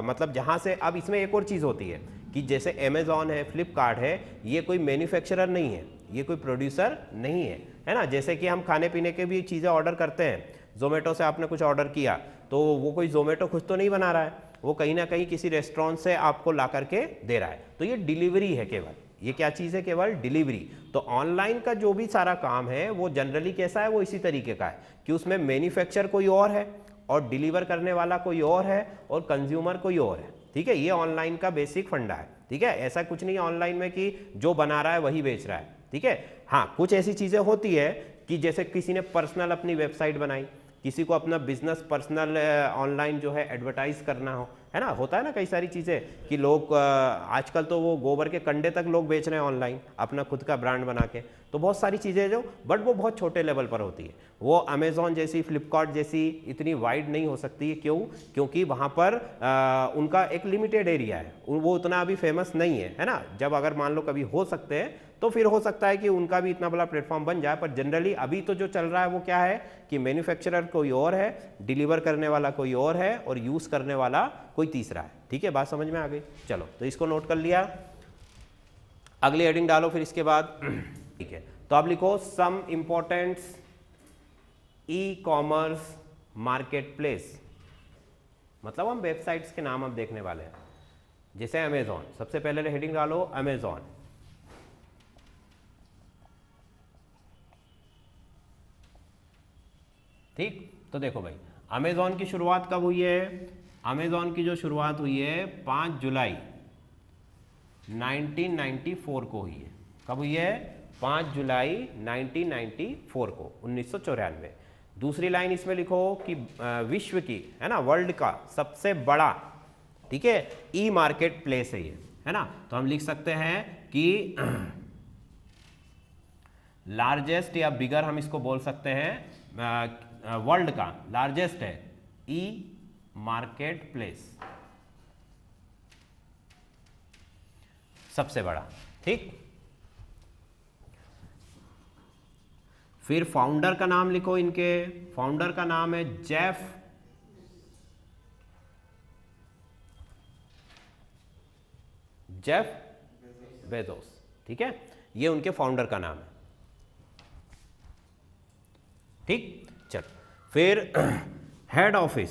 मतलब जहाँ से, अब इसमें एक और चीज़ होती है कि जैसे अमेज़ॉन है, फ्लिपकार्ट है, ये कोई मैन्युफैक्चरर नहीं है, ये कोई प्रोड्यूसर नहीं है, है ना। जैसे कि हम खाने पीने के भी चीज़ें ऑर्डर करते हैं, जोमेटो से आपने कुछ ऑर्डर किया तो वो कोई जोमेटो खुद तो नहीं बना रहा है, वो कहीं ना कहीं किसी रेस्टोरेंट से आपको ला करके दे रहा है। तो ये डिलीवरी है केवल, ये क्या चीज़ है, केवल डिलीवरी। तो ऑनलाइन का जो भी सारा काम है वो जनरली कैसा है, वो इसी तरीके का है कि उसमें मैन्युफैक्चर कोई और है और डिलीवर करने वाला कोई और है और कंज्यूमर कोई और है। ठीक है, ये ऑनलाइन का बेसिक फंडा है। ठीक है, ऐसा कुछ नहीं है ऑनलाइन में कि जो बना रहा है वही बेच रहा है। ठीक है, हाँ कुछ ऐसी चीज़ें होती है कि जैसे किसी ने पर्सनल अपनी वेबसाइट बनाई, किसी को अपना बिजनेस पर्सनल ऑनलाइन जो है एडवर्टाइज करना हो, है ना, होता है ना कई सारी चीज़ें कि लोग आजकल तो वो गोबर के कंडे तक लोग बेच रहे हैं ऑनलाइन अपना खुद का ब्रांड बना के। तो बहुत सारी चीज़ें जो, बट वो बहुत छोटे लेवल पर होती है, वो अमेज़ॉन जैसी, फ्लिपकार्ट जैसी इतनी वाइड नहीं हो सकती है। क्यों? क्योंकि वहाँ पर उनका एक लिमिटेड एरिया है, वो उतना अभी फेमस नहीं है ना। जब अगर मान लो कभी हो सकते हैं तो फिर हो सकता है कि उनका भी इतना बड़ा प्लेटफॉर्म बन जाए, पर जनरली अभी तो जो चल रहा है वो क्या है कि मैन्युफैक्चरर कोई और है, डिलीवर करने वाला कोई और है और यूज़ करने वाला कोई तीसरा है। ठीक है, बात समझ में आ गई? चलो तो इसको नोट कर लिया, अगली हेडिंग डालो फिर इसके बाद। ठीक है, तो आप लिखो some importants ecommerce marketplace, मतलब हम वेबसाइट्स के नाम अब देखने वाले हैं। जैसे अमेजॉन, सबसे पहले हेडिंग डालो अमेजॉन। ठीक, तो देखो भाई अमेजॉन की शुरुआत कब हुई है? अमेजॉन की जो शुरुआत हुई है 5 जुलाई 1994 को हुई है। कब हुई है? 5 जुलाई 1994 को, 1994। दूसरी लाइन इसमें लिखो कि विश्व की, है ना, वर्ल्ड का सबसे बड़ा, ठीक है, ई मार्केट प्लेस है ये, है ना। तो हम लिख सकते हैं कि लार्जेस्ट या बिगर हम इसको बोल सकते हैं, वर्ल्ड का लार्जेस्ट है ई मार्केट प्लेस, सबसे बड़ा। ठीक, फिर फाउंडर का नाम लिखो, इनके फाउंडर का नाम है जेफ बेजोस। ठीक है, ये उनके फाउंडर का नाम है। ठीक, चल फिर हेड ऑफिस,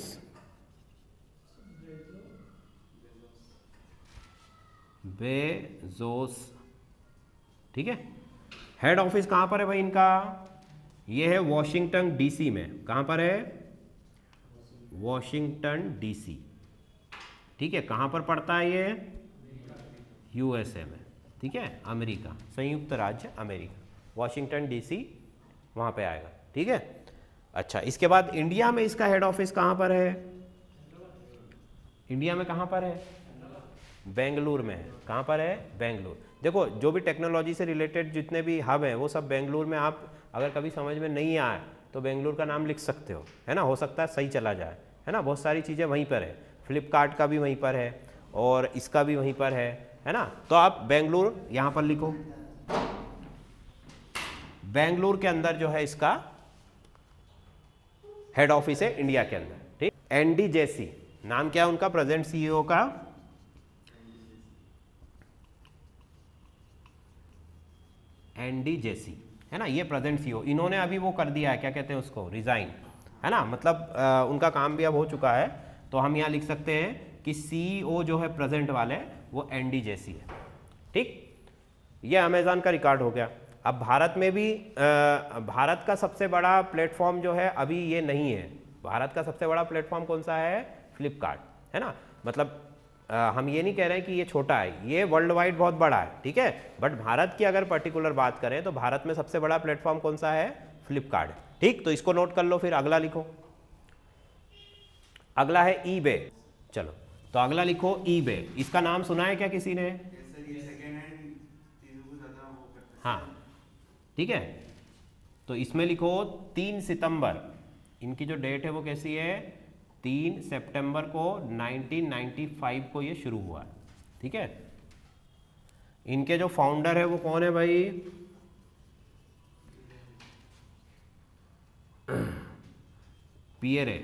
बेजोस। ठीक है, हेड ऑफिस कहां पर है भाई इनका? ये है वॉशिंगटन डीसी में। कहां पर है? Washington DC. ठीक है, कहां पर पड़ता है ये? यूएसए में। ठीक है, अमेरिका, संयुक्त राज्य अमेरिका, वॉशिंगटन डीसी वहां पे आएगा। ठीक है, अच्छा इसके बाद इंडिया में इसका हेड ऑफिस कहां पर है? इंडिया में कहां पर है? बेंगलुरु में है। कहां पर है? बेंगलुरु। देखो जो भी टेक्नोलॉजी से रिलेटेड जितने भी हब हैं वो सब बेंगलुरु में। आप अगर कभी समझ में नहीं आए तो बेंगलुरु का नाम लिख सकते हो, है ना, हो सकता है सही चला जाए, है ना। बहुत सारी चीज़ें वहीं पर है, फ्लिपकार्ट का भी वहीं पर है और इसका भी वहीं पर है ना। तो आप बेंगलुरु यहाँ पर लिखो, बेंगलुरु के अंदर जो है इसका हेड ऑफिस है इंडिया के अंदर। ठीक, एनडी जेसी नाम क्या है उनका प्रेजेंट सीईओ का? एनडी जेसी, है ना, ये प्रेजेंट सीईओ। इन्होंने अभी वो कर दिया है, क्या कहते हैं उसको, रिजाइन, है ना, मतलब उनका काम भी अब हो चुका है। तो हम यहाँ लिख सकते हैं कि सीईओ जो है प्रेजेंट वाले वो एनडी जेसी है। ठीक, ये अमेजॉन का रिकॉर्ड हो गया। अब भारत में भी भारत का सबसे बड़ा प्लेटफॉर्म जो है अभी ये नहीं है। भारत का सबसे बड़ा प्लेटफॉर्म कौन सा है? फ्लिपकार्ट, है ना। मतलब हम ये नहीं कह रहे हैं कि ये छोटा है, ये वर्ल्ड वाइड बहुत बड़ा है। ठीक है, बट भारत की अगर पर्टिकुलर बात करें तो भारत में सबसे बड़ा प्लेटफॉर्म कौन सा है? फ्लिपकार्ट। ठीक, तो इसको नोट कर लो। फिर अगला लिखो, अगला है ईबे। चलो तो अगला लिखो ईबे। इसका नाम सुना है क्या किसी ने? हाँ, ठीक है, तो इसमें लिखो 3 सितंबर, इनकी जो डेट है वो कैसी है? 3 सितंबर को 1995 को ये शुरू हुआ है। ठीक है, इनके जो फाउंडर है वो कौन है भाई? पियरे।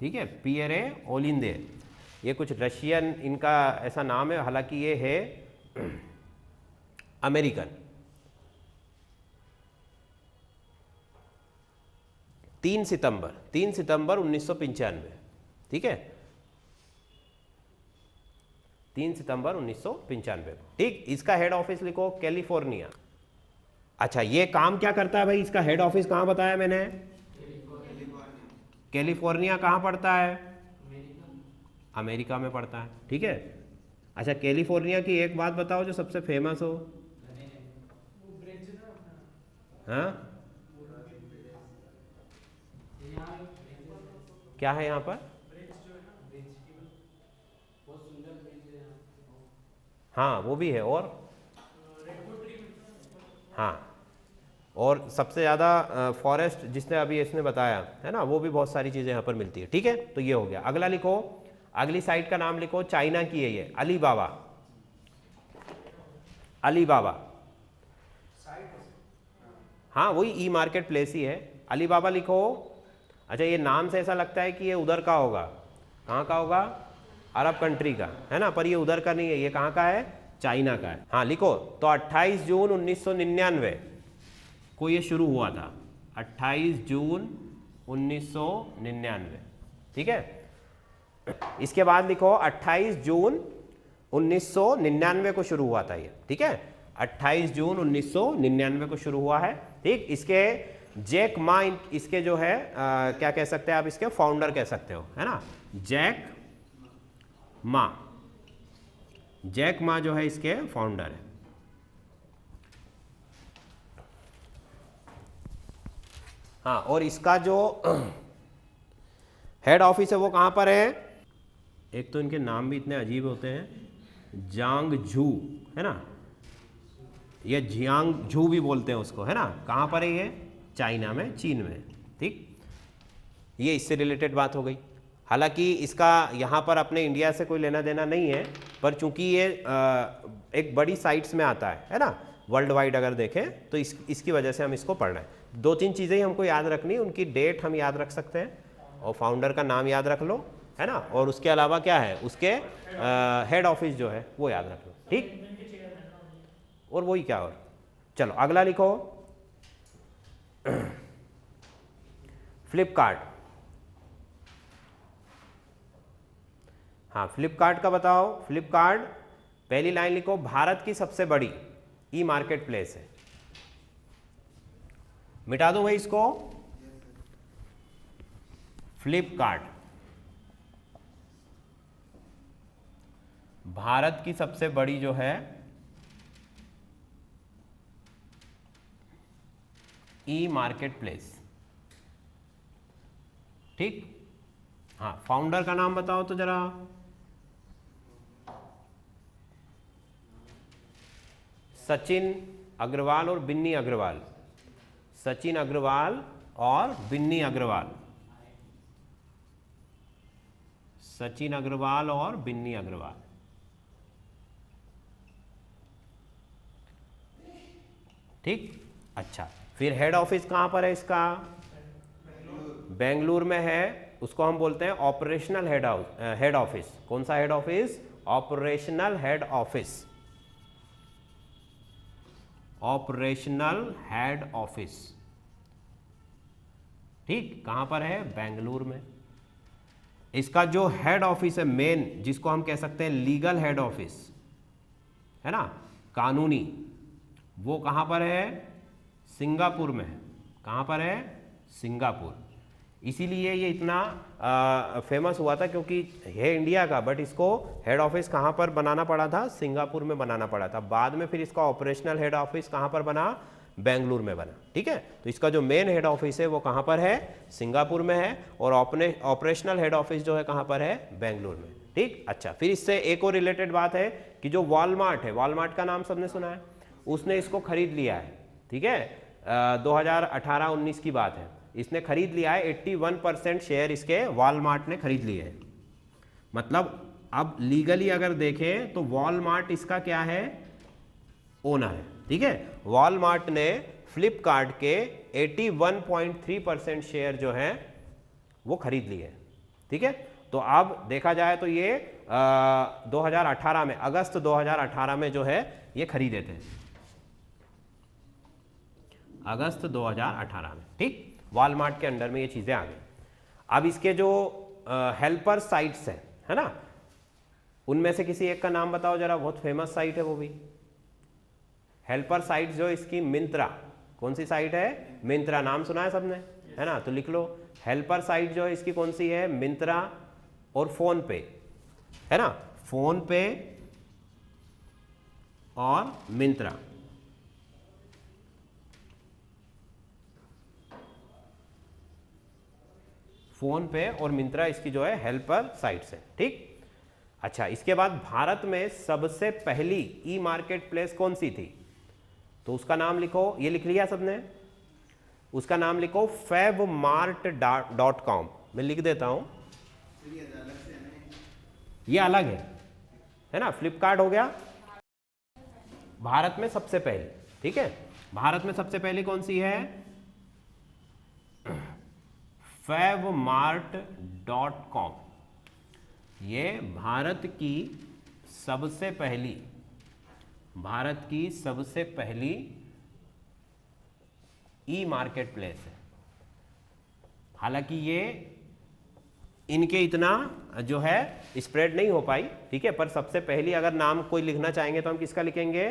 ठीक है, पियरे ओलिंदे। ये कुछ रशियन इनका ऐसा नाम है, हालांकि ये है अमेरिकन। 3 सितंबर 1995, ठीक है, 3 सितंबर 1995, ठीक। इसका हेड ऑफिस लिखो कैलिफोर्निया। अच्छा, ये काम क्या करता है भाई, इसका हेड ऑफिस कहाँ बताया मैंने, कैलिफोर्निया कहाँ पड़ता है, अमेरिका में पड़ता है, ठीक है। अच्छा, कैलिफोर्निया की एक बात बताओ जो सबसे फेमस हो। हाँ, क्या है यहाँ पर, हाँ वो भी है, और हाँ, और सबसे ज़्यादा फॉरेस्ट जिसने अभी इसने बताया है ना, वो भी बहुत सारी चीज़ें यहाँ पर मिलती है, ठीक है। तो ये हो गया। अगला लिखो, अगली साइट का नाम लिखो, चाइना की है ये, अलीबाबा। अलीबाबा, हाँ वही ई मार्केट प्लेस ही है, अलीबाबा लिखो। अच्छा, ये नाम से ऐसा लगता है कि ये उधर का होगा, कहाँ का होगा, अरब कंट्री का है ना, पर ये उधर का नहीं है, ये कहाँ का है, चाइना का है। हाँ लिखो, तो 28 जून 1999 को ये शुरू हुआ था, 28 जून 1999, ठीक है। इसके बाद लिखो 28 जून 1999 को शुरू हुआ था ये, ठीक है, 28 जून 1999 को शुरू हुआ है, ठीक। इसके जैक मा इसके जो है क्या कह सकते हैं आप, इसके फाउंडर कह सकते हो, है ना, जैक मा जो है इसके फाउंडर है। हाँ, और इसका जो हेड ऑफिस है वो कहाँ पर है, एक तो इनके नाम भी इतने अजीब होते हैं, जांगझू है ना, ये जियांगझू भी बोलते हैं उसको, है ना, कहाँ पर है ये, चाइना में, चीन में, ठीक। ये इससे रिलेटेड बात हो गई। हालांकि इसका यहाँ पर अपने इंडिया से कोई लेना देना नहीं है, पर चूंकि ये एक बड़ी साइट्स में आता है ना, वर्ल्ड वाइड अगर देखें तो इसकी वजह से हम इसको पढ़ रहे हैं। 2-3 चीज़ें ही हमको याद रखनी, उनकी डेट हम याद रख सकते हैं और फाउंडर का नाम याद रख लो, है ना, और उसके अलावा क्या है, उसके हेड ऑफिस जो है वो याद रख लो, ठीक। और वही क्या, और चलो अगला लिखो, फ्लिपकार्ट। हाँ, फ्लिपकार्ट का बताओ। फ्लिपकार्ट, पहली लाइन लिखो, भारत की सबसे बड़ी ई मार्केट प्लेस है। मिटा दो भाई इसको, फ्लिपकार्ट भारत की सबसे बड़ी जो है ई मार्केट प्लेस, ठीक। हाँ, फाउंडर का नाम बताओ तो जरा, सचिन अग्रवाल और बिन्नी अग्रवाल, सचिन अग्रवाल और बिन्नी अग्रवाल, सचिन अग्रवाल और बिन्नी अग्रवाल, ठीक। अच्छा, फिर हेड ऑफिस कहाँ पर है इसका, बेंगलुरु में है, उसको हम बोलते हैं ऑपरेशनल हेड ऑफिस। कौन सा head office, operational head office, operational head office, ठीक। कहां पर है, बेंगलुरु में। इसका जो हेड ऑफिस है मेन, जिसको हम कह सकते हैं लीगल हेड ऑफिस, है ना, कानूनी, वो कहां पर है, सिंगापुर में है। कहां पर है, सिंगापुर। इसीलिए ये इतना फेमस हुआ था, क्योंकि है इंडिया का, बट इसको हेड ऑफिस कहाँ पर बनाना पड़ा था, सिंगापुर में बनाना पड़ा था। बाद में फिर इसका ऑपरेशनल हेड ऑफिस कहाँ पर बना, बेंगलुरु में बना, ठीक है। तो इसका जो मेन हेड ऑफिस है वो कहाँ पर है, सिंगापुर में है, और ऑपरेशनल हेड ऑफिस जो है कहाँ पर है, बेंगलुरु में, ठीक। अच्छा, फिर इससे एक और रिलेटेड बात है कि जो वॉलमार्ट है, वॉलमार्ट का नाम सबने सुना है, उसने इसको खरीद लिया है, ठीक है। 2018-19 की बात है, इसने खरीद लिया है, 81% शेयर इसके वॉलमार्ट ने खरीद लिए हैं। मतलब अब लीगली अगर देखें तो वॉलमार्ट इसका क्या है, ओनर है, ठीक है। वॉलमार्ट ने फ्लिपकार्ट के 81.3% शेयर जो हैं वो खरीद लिए, ठीक है। तो अब देखा जाए तो ये 2018 में, अगस्त 2018 में जो है ये खरीदे थे, अगस्त 2018 में, ठीक। वॉलमार्ट के अंडर में ये चीज़ें आ गई। अब इसके जो हेल्पर साइट्स हैं, है ना, उनमें से किसी एक का नाम बताओ जरा, बहुत फेमस साइट है वो भी। हेल्पर साइट जो इसकी मिंत्रा, कौन सी साइट है? मिंत्रा, नाम सुना है सबने, है ना, तो लिख लो। हेल्पर साइट जो है इसकी कौन सी है? मिंत्रा और फोन पे, है ना, फोन पे और मिंत्रा। फोन पे और मिंत्रा इसकी जो है हेल्पर साइट्स है, ठीक। अच्छा, इसके बाद भारत में सबसे पहली ई मार्केट प्लेस कौन सी थी? तो उसका नाम लिखो, ये लिख लिया सबने, उसका नाम लिखो fevmart.com। मैं लिख देता हूं, ये अलग है ना, फ्लिपकार्ट हो गया भारत में सबसे पहली, ठीक है। भारत में सबसे पहली कौन सी है? fevmart.com। ये भारत की सबसे पहली ई मार्केट प्लेस है। हालांकि ये इनके इतना जो है स्प्रेड नहीं हो पाई, ठीक है, पर सबसे पहली अगर नाम कोई लिखना चाहेंगे तो हम किसका लिखेंगे?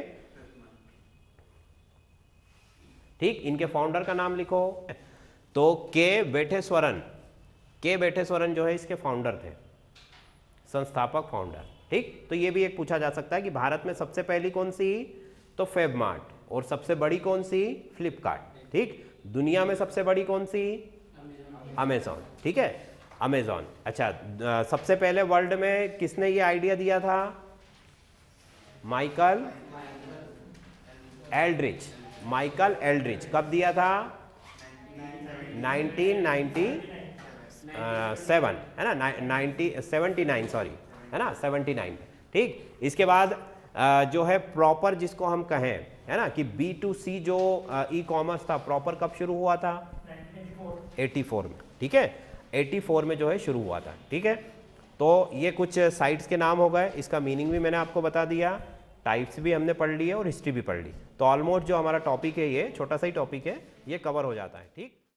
ठीक, इनके फाउंडर का नाम लिखो, तो के वेठेश्वरन जो है इसके फाउंडर थे, संस्थापक, फाउंडर, ठीक। तो ये भी एक पूछा जा सकता है कि भारत में सबसे पहली कौन सी? तो फेवमार्ट, और सबसे बड़ी कौन सी? फ्लिपकार्ट, ठीक। दुनिया में सबसे बड़ी कौन सी? अमेजॉन, ठीक है, अमेजॉन। अच्छा, सबसे पहले वर्ल्ड में किसने ये आइडिया दिया था? Michael Aldrich. कब दिया था? 1997, है ना, 79, सॉरी, है ना, 79, ठीक। इसके बाद जो है प्रॉपर जिसको हम कहें, है ना, कि B2C जो ई कॉमर्स था, प्रॉपर कब शुरू हुआ था? 84 में, ठीक है, 84 में जो है शुरू हुआ था, ठीक है। तो ये कुछ साइट्स के नाम हो गए, इसका मीनिंग भी मैंने आपको बता दिया, टाइप्स भी हमने पढ़ लिए और हिस्ट्री भी पढ़ ली। तो ऑलमोस्ट जो हमारा टॉपिक है, ये छोटा सा ही टॉपिक है, ये कवर हो जाता है, ठीक।